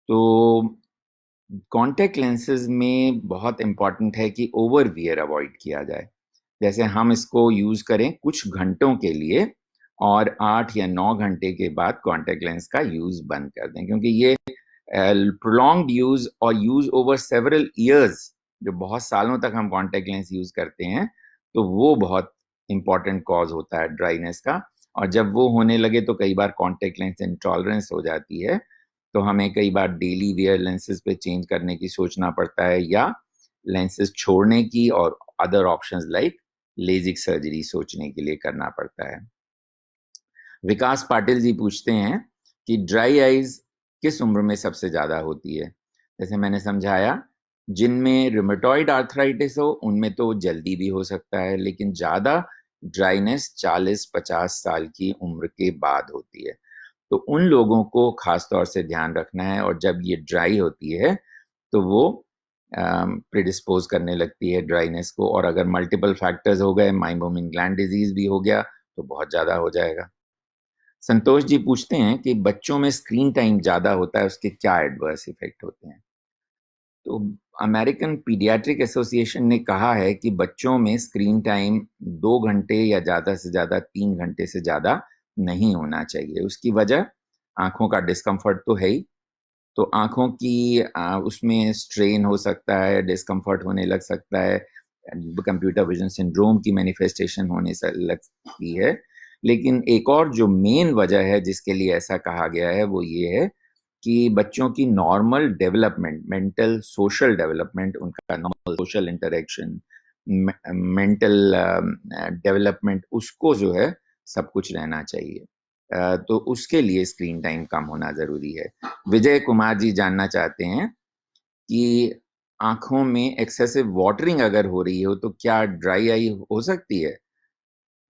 तो कॉन्टैक्ट लेंसेज में बहुत इंपॉर्टेंट है कि ओवर वियर अवॉइड किया जाए। जैसे हम इसको यूज करें कुछ घंटों के लिए और 8 या 9 घंटे के बाद कॉन्टैक्ट लेंस का यूज बंद कर दें, क्योंकि ये प्रोलॉन्ग्ड यूज और यूज ओवर सेवरल ईयर्स, जो बहुत सालों तक हम कॉन्टैक्ट लेंस यूज करते हैं, तो वो बहुत इंपॉर्टेंट कॉज होता है ड्राइनेस का। और जब वो होने लगे तो कई बार कॉन्टैक्ट लेंस इंटॉलरेंस हो जाती है, तो हमें कई बार डेली वियर लेंसेज पे चेंज करने की सोचना पड़ता है, या लेंसेज छोड़ने की और other options like Lasik surgery सोचने के लिए करना पड़ता है। विकास पाटिल जी पूछते हैं कि ड्राई आइज किस उम्र में सबसे ज्यादा होती है? जैसे मैंने समझाया, जिनमें रुमेटॉइड आर्थराइटिस हो उनमें तो जल्दी भी हो सकता है, लेकिन ज्यादा ड्राइनेस 40-50 साल की उम्र के बाद होती है। तो उन लोगों को खास तौर से ध्यान रखना है, और जब ये ड्राई होती है तो वो प्रिडिस्पोज करने लगती है ड्राइनेस को, और अगर मल्टीपल फैक्टर्स हो गए, माइबोमियन ग्लैंड डिजीज भी हो गया, तो बहुत ज़्यादा हो जाएगा। संतोष जी पूछते हैं कि बच्चों में स्क्रीन टाइम ज़्यादा होता है, उसके क्या एडवर्स इफेक्ट होते हैं? तो अमेरिकन पीडियाट्रिक एसोसिएशन ने कहा है कि बच्चों में स्क्रीन टाइम 2 घंटे या ज़्यादा से ज़्यादा 3 घंटे से ज़्यादा नहीं होना चाहिए। उसकी वजह आंखों का डिस्कम्फर्ट तो है ही, तो आंखों की उसमें स्ट्रेन हो सकता है, डिस्कम्फर्ट होने लग सकता है, कंप्यूटर विजन सिंड्रोम की मैनिफेस्टेशन होने से लगती है। लेकिन एक और जो मेन वजह है जिसके लिए ऐसा कहा गया है वो ये है कि बच्चों की normal development, mental social development, उनका normal social interaction, mental development, उसको जो है सब कुछ रहना चाहिए। तो उसके लिए स्क्रीन टाइम कम होना ज़रूरी है। विजय कुमार जी जानना चाहते हैं कि आंखों में एक्सेसिव वाटरिंग अगर हो रही हो तो क्या ड्राई आई हो सकती है?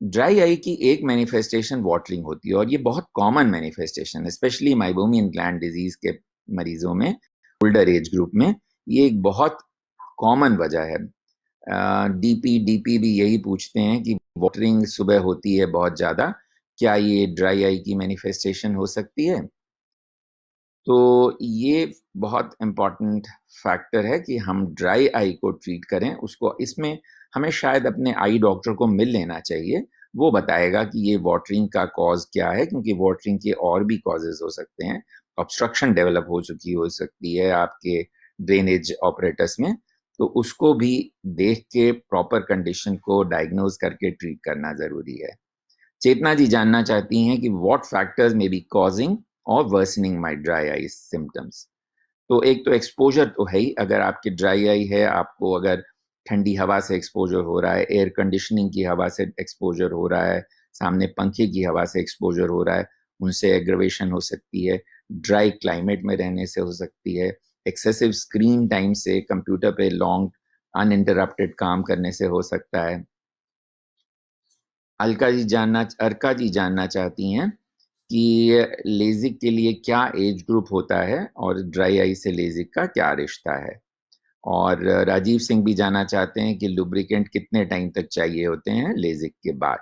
ड्राई आई की एक मैनिफेस्टेशन वाटरिंग होती है, और ये बहुत कॉमन मैनिफेस्टेशन है, स्पेशली माइबोमियन ग्लैंड डिजीज के मरीजों में, ओल्डर एज ग्रुप में ये एक बहुत कॉमन वजह है। डीपी भी यही पूछते हैं कि वाटरिंग सुबह होती है बहुत ज़्यादा, क्या ये ड्राई आई की मैनिफेस्टेशन हो सकती है? तो ये बहुत इम्पॉर्टेंट फैक्टर है कि हम ड्राई आई को ट्रीट करें। उसको इसमें हमें शायद अपने आई डॉक्टर को मिल लेना चाहिए, वो बताएगा कि ये वाटरिंग का कॉज क्या है, क्योंकि वाटरिंग के और भी कॉजेज हो सकते हैं। ऑब्स्ट्रक्शन डेवलप हो सकती है आपके ड्रेनेज ऑपरेटस में, तो उसको भी देख के प्रॉपर कंडीशन को डायग्नोज करके ट्रीट करना ज़रूरी है। चेतना जी जानना चाहती हैं कि what factors may be causing और worsening my dry eye symptoms? तो एक तो एक्सपोजर तो है ही, अगर आपकी ड्राई आई है, आपको अगर ठंडी हवा से एक्सपोजर हो रहा है, एयर कंडीशनिंग की हवा से एक्सपोजर हो रहा है, सामने पंखे की हवा से एक्सपोजर हो रहा है, उनसे एग्रवेशन हो सकती है, ड्राई क्लाइमेट में रहने से हो सकती है, एक्सेसिव स्क्रीन टाइम से, कंप्यूटर पे लॉन्ग अनइंटरप्टेड काम करने से हो सकता है। अर्का जी जानना चाहती हैं कि लेजिक के लिए क्या एज ग्रुप होता है और ड्राई आई से लेजिक का क्या रिश्ता है। और राजीव सिंह भी जानना चाहते हैं कि लुब्रिकेंट कितने टाइम तक चाहिए होते हैं लेजिक के बाद।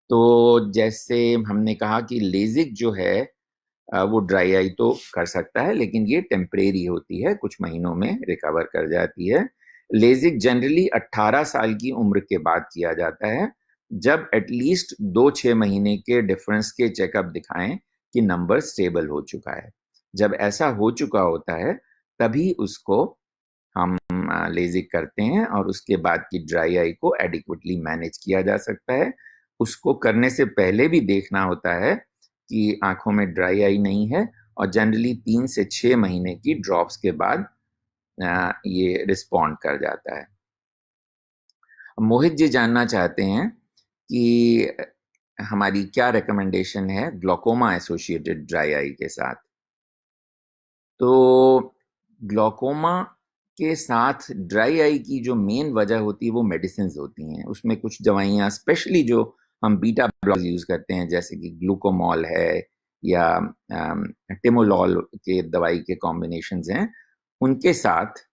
तो जैसे हमने कहा कि लेजिक जो है वो ड्राई आई तो कर सकता है, लेकिन ये टेम्परेरी होती है, कुछ महीनों में रिकवर कर जाती है। लेजिक जनरली 18 साल की उम्र के बाद किया जाता है, जब एटलीस्ट 2-6 महीने के डिफरेंस के चेकअप दिखाएं कि नंबर स्टेबल हो चुका है। जब ऐसा हो चुका होता है तभी उसको हम लेजिक करते हैं और उसके बाद की ड्राई आई को एडिक्वेटली मैनेज किया जा सकता है। उसको करने से पहले भी देखना होता है कि आंखों में ड्राई आई नहीं है, और जनरली 3 से 6 महीने की ड्रॉप्स के बाद ये रिस्पॉन्ड कर जाता है। मोहित जी जानना चाहते हैं कि हमारी क्या रिकमेंडेशन है ग्लोकोमा एसोसिएटेड ड्राई आई के साथ। तो ग्लोकोमा के साथ ड्राई आई की जो मेन वजह होती है वो मेडिसिन होती हैं। उसमें कुछ दवाइयाँ स्पेशली जो हम बीटा ब्लॉकर्स यूज करते हैं, जैसे कि ग्लूकोमॉल है या टिमोलॉल के दवाई के कॉम्बिनेशन हैं, उनके साथ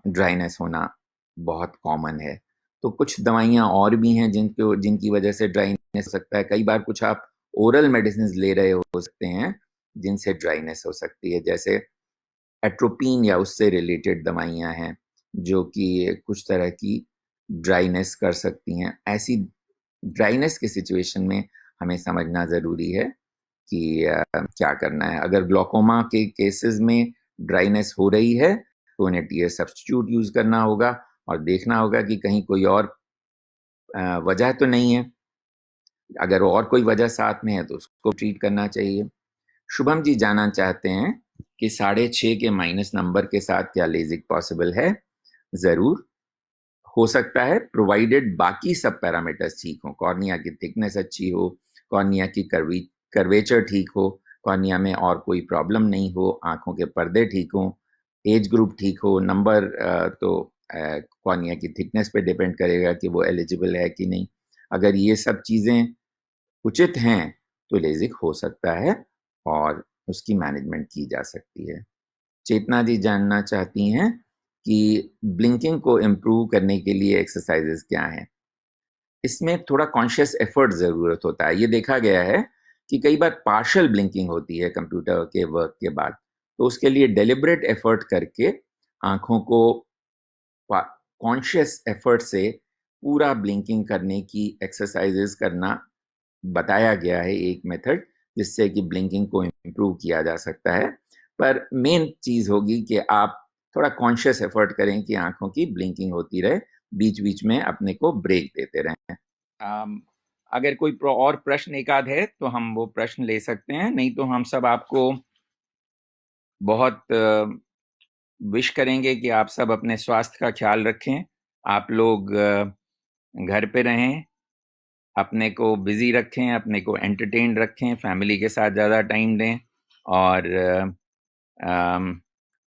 ड्राइनेस होना बहुत कॉमन है। तो कुछ दवाइयाँ और भी हैं जिनकी वजह से ड्राइनेस हो सकता है। कई बार कुछ आप ओरल मेडिसिन ले रहे हो सकते हैं जिनसे ड्राइनेस हो सकती है, जैसे एट्रोपिन या उससे रिलेटेड दवाइयाँ हैं जो कि कुछ तरह की ड्राइनेस कर सकती हैं। ऐसी ड्राइनेस की सिचुएशन में हमें समझना ज़रूरी है कि क्या करना है। अगर ग्लोकोमा के केसेस में ड्राइनेस हो रही है तो उन्हें टीयर सब्स्टिट्यूट यूज़ करना होगा और देखना होगा कि कहीं कोई और वजह तो नहीं है। अगर और कोई वजह साथ में है तो उसको ट्रीट करना चाहिए। शुभम जी जानना चाहते हैं कि 6.5 के माइनस नंबर के साथ क्या लेजिक पॉसिबल है। ज़रूर हो सकता है, प्रोवाइडेड बाकी सब पैरामीटर्स ठीक हो, कॉर्निया की थिकनेस अच्छी हो, कॉर्निया की कर्वेचर ठीक हो, कॉर्निया में और कोई प्रॉब्लम नहीं हो, आंखों के पर्दे ठीक हो, एज ग्रुप ठीक हो। नंबर तो कॉर्निया की थिकनेस पे डिपेंड करेगा कि वो एलिजिबल है कि नहीं। अगर ये सब चीज़ें उचित हैं तो लेजिक हो सकता है और उसकी मैनेजमेंट की जा सकती है। चेतना जी जानना चाहती हैं कि ब्लिंकिंग को इम्प्रूव करने के लिए एक्सरसाइजेस क्या हैं। इसमें थोड़ा कॉन्शियस एफर्ट ज़रूरत होता है। ये देखा गया है कि कई बार पार्शियल ब्लिंकिंग होती है कंप्यूटर के वर्क के बाद, तो उसके लिए डेलिब्रेट एफर्ट करके आँखों को कॉन्शियस एफर्ट से पूरा ब्लिंकिंग करने की एक्सरसाइजेस करना बताया गया है, एक मेथड जिससे कि ब्लिंकिंग को इम्प्रूव किया जा सकता है। पर मेन चीज़ होगी कि आप थोड़ा कॉन्शियस एफर्ट करें कि आंखों की ब्लिंकिंग होती रहे, बीच बीच में अपने को ब्रेक देते रहें। अगर कोई और प्रश्न एक आध है तो हम वो प्रश्न ले सकते हैं, नहीं तो हम सब आपको बहुत विश करेंगे कि आप सब अपने स्वास्थ्य का ख्याल रखें। आप लोग घर पे रहें, अपने को बिजी रखें, अपने को एंटरटेन रखें, फैमिली के साथ ज़्यादा टाइम दें और अम,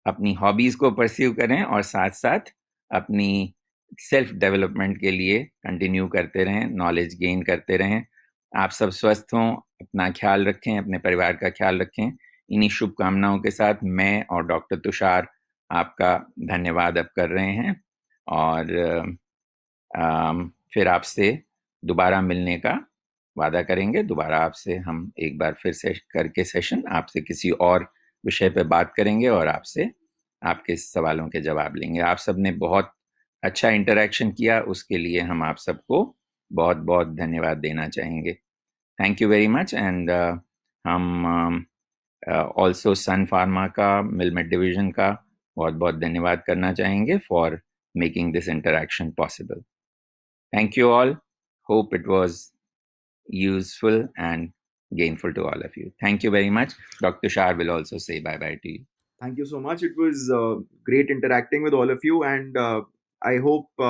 अपनी हॉबीज़ को परस्यू करें और साथ साथ अपनी सेल्फ डेवलपमेंट के लिए कंटिन्यू करते रहें, नॉलेज गेन करते रहें। आप सब स्वस्थ हों, अपना ख्याल रखें, अपने परिवार का ख्याल रखें। इन्हीं शुभकामनाओं के साथ मैं और डॉक्टर तुषार आपका धन्यवाद अब कर रहे हैं और फिर आपसे दोबारा मिलने का वादा करेंगे। दोबारा आपसे हम एक बार फिर से करके सेशन आपसे किसी और विषय पे बात करेंगे और आपसे आपके सवालों के जवाब लेंगे। आप सब ने बहुत अच्छा इंटरेक्शन किया, उसके लिए हम आप सबको बहुत बहुत धन्यवाद देना चाहेंगे। Thank you very much. And हम ऑल्सो सन फार्मा का मिलमेट डिवीजन का बहुत बहुत धन्यवाद करना चाहेंगे for making this interaction possible. Thank you all. Hope it was useful and gainful to all of you. Thank you very much. Dr. Shah will also say bye bye to you. Thank you so much. It was great interacting with all of you, and I hope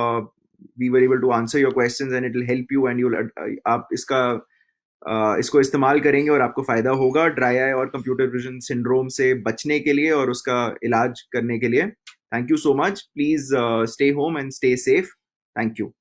we were able to answer your questions and it will help you and you'll आप इसको इस्तेमाल करेंगे और आपको फायदा होगा dry eye और computer vision syndrome से बचने के लिए और उसका इलाज करने के लिए. Thank you so much. Please stay home and stay safe. Thank you.